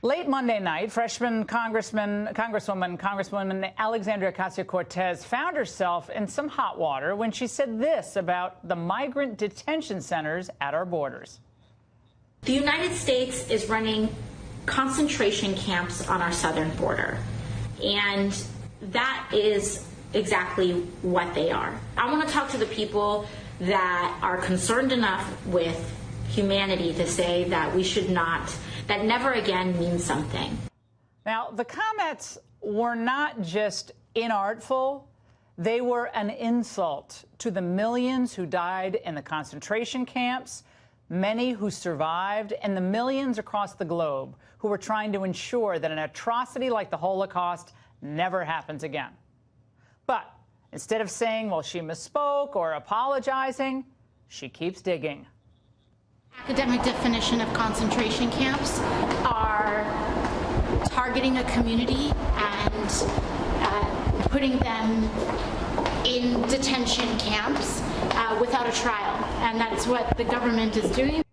Late Monday night, Congresswoman Alexandria Ocasio-Cortez found herself in some hot water when she said this about the migrant detention centers at our borders. The United States is running concentration camps on our southern border, and that is exactly what they are. I want to talk to the people that are concerned enough with humanity to say that we should not, that never again means something. Now, the comments were not just inartful, they were an insult to the millions who died in the concentration camps, many who survived, and the millions across the globe who were trying to ensure that an atrocity like the Holocaust never happens again. But instead of saying, well, she misspoke or apologizing, she keeps digging. Academic definition of concentration camps are targeting a community and putting them in detention camps without a trial, and that's what the government is doing.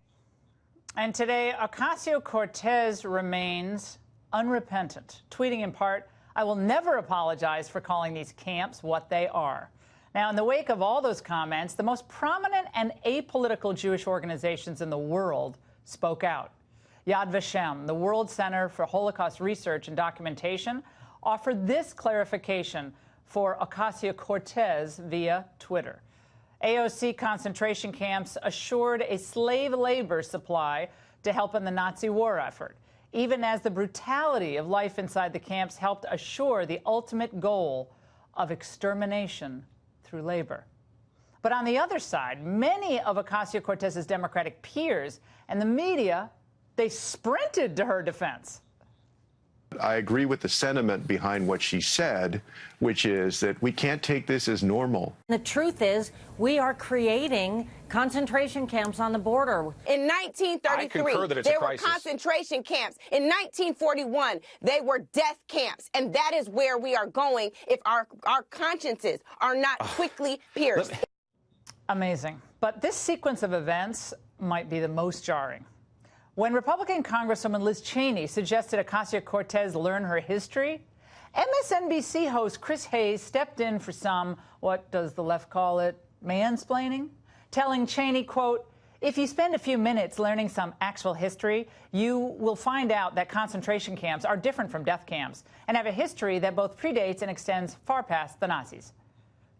And today, Ocasio-Cortez remains unrepentant, tweeting in part, "I will never apologize for calling these camps what they are." Now, in the wake of all those comments, the most prominent and apolitical Jewish organizations in the world spoke out. Yad Vashem, the World Center for Holocaust Research and Documentation, offered this clarification for Ocasio-Cortez via Twitter. AOC concentration camps assured a slave labor supply to help in the Nazi war effort, even as the brutality of life inside the camps helped assure the ultimate goal of extermination through labor. But on the other side, many of Ocasio-Cortez's Democratic peers and the media, they sprinted to her defense. I agree with the sentiment behind what she said, which is that we can't take this as normal. The truth is, we are creating concentration camps on the border. In 1933, there were concentration camps. In 1941, they were death camps. And that is where we are going if our consciences are not quickly pierced. Amazing. But this sequence of events might be the most jarring. When Republican Congresswoman Liz Cheney suggested Ocasio-Cortez learn her history, MSNBC host Chris Hayes stepped in for some, what does the left call it, mansplaining, telling Cheney, quote, "If you spend a few minutes learning some actual history, you will find out that concentration camps are different from death camps and have a history that both predates and extends far past the Nazis."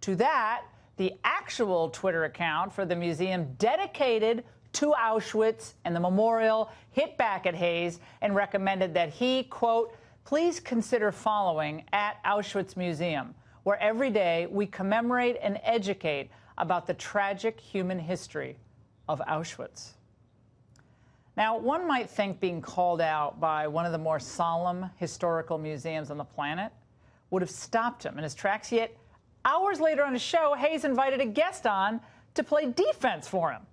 To that, the actual Twitter account for the museum dedicated to Auschwitz and the memorial hit back at Hayes and recommended that he, quote, "Please consider following at Auschwitz Museum, where every day we commemorate and educate about the tragic human history of Auschwitz." Now, one might think being called out by one of the more solemn historical museums on the planet would have stopped him in his tracks, yet hours later on his show, Hayes invited a guest on to play defense for him.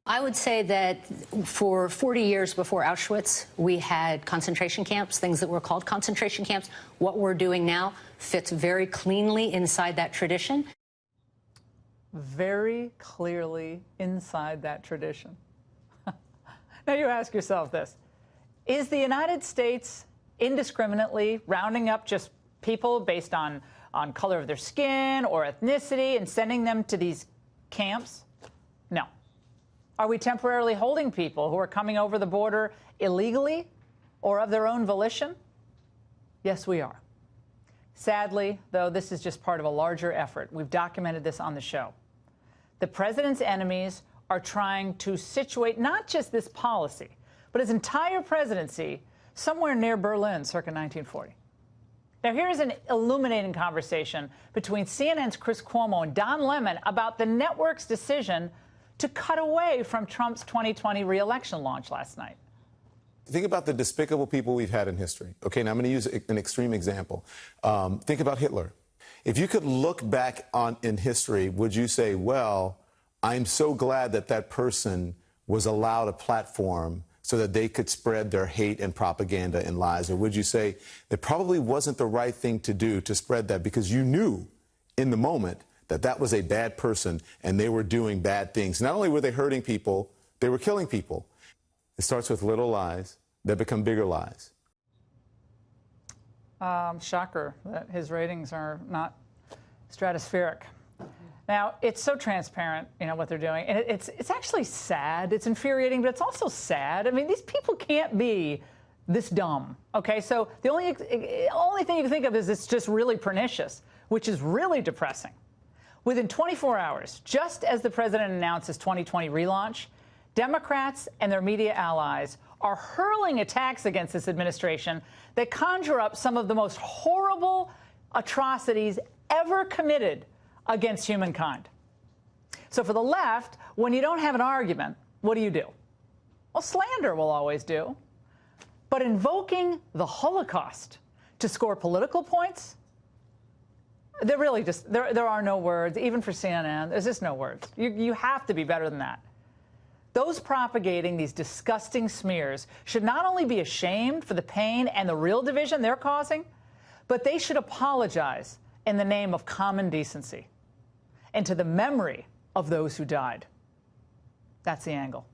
I would say that for 40 years before Auschwitz, we had concentration camps, things that were called concentration camps. What we're doing now fits very cleanly inside that tradition. Very clearly inside that tradition. Now you ask yourself this. Is the United States indiscriminately rounding up just people based on color of their skin or ethnicity and sending them to these camps? No. Are we temporarily holding people who are coming over the border illegally or of their own volition? Yes, we are. Sadly, though, this is just part of a larger effort. We've documented this on the show. The president's enemies are trying to situate not just this policy, but his entire presidency somewhere near Berlin circa 1940. Now, here's an illuminating conversation between CNN's Chris Cuomo and Don Lemon about the network's decision to cut away from Trump's 2020 re-election launch last night. Think about the despicable people we've had in history. Okay, now I'm going to use an extreme example. Think about Hitler. If you could look back in history, would you say, well, I'm so glad that that person was allowed a platform so that they could spread their hate and propaganda and lies? Or would you say it probably wasn't the right thing to do to spread that because you knew in the moment that that was a bad person and they were doing bad things? Not only were they hurting people, they were killing people. It starts with little lies, that become bigger lies? Shocker that his ratings are not stratospheric. Now, it's so transparent, what they're doing. And it's actually sad. It's infuriating, but it's also sad. I mean, these people can't be this dumb, okay? So the only thing you can think of is it's just really pernicious, which is really depressing. Within 24 hours, just as the president announced his 2020 relaunch, Democrats and their media allies are hurling attacks against this administration that conjure up some of the most horrible atrocities ever committed against humankind. So for the left, when you don't have an argument, what do? Well, slander will always do. But invoking the Holocaust to score political points, there really just, there are no words, even for CNN, there's just no words. You have to be better than that. Those propagating these disgusting smears should not only be ashamed for the pain and the real division they're causing, but they should apologize in the name of common decency and to the memory of those who died. That's the angle.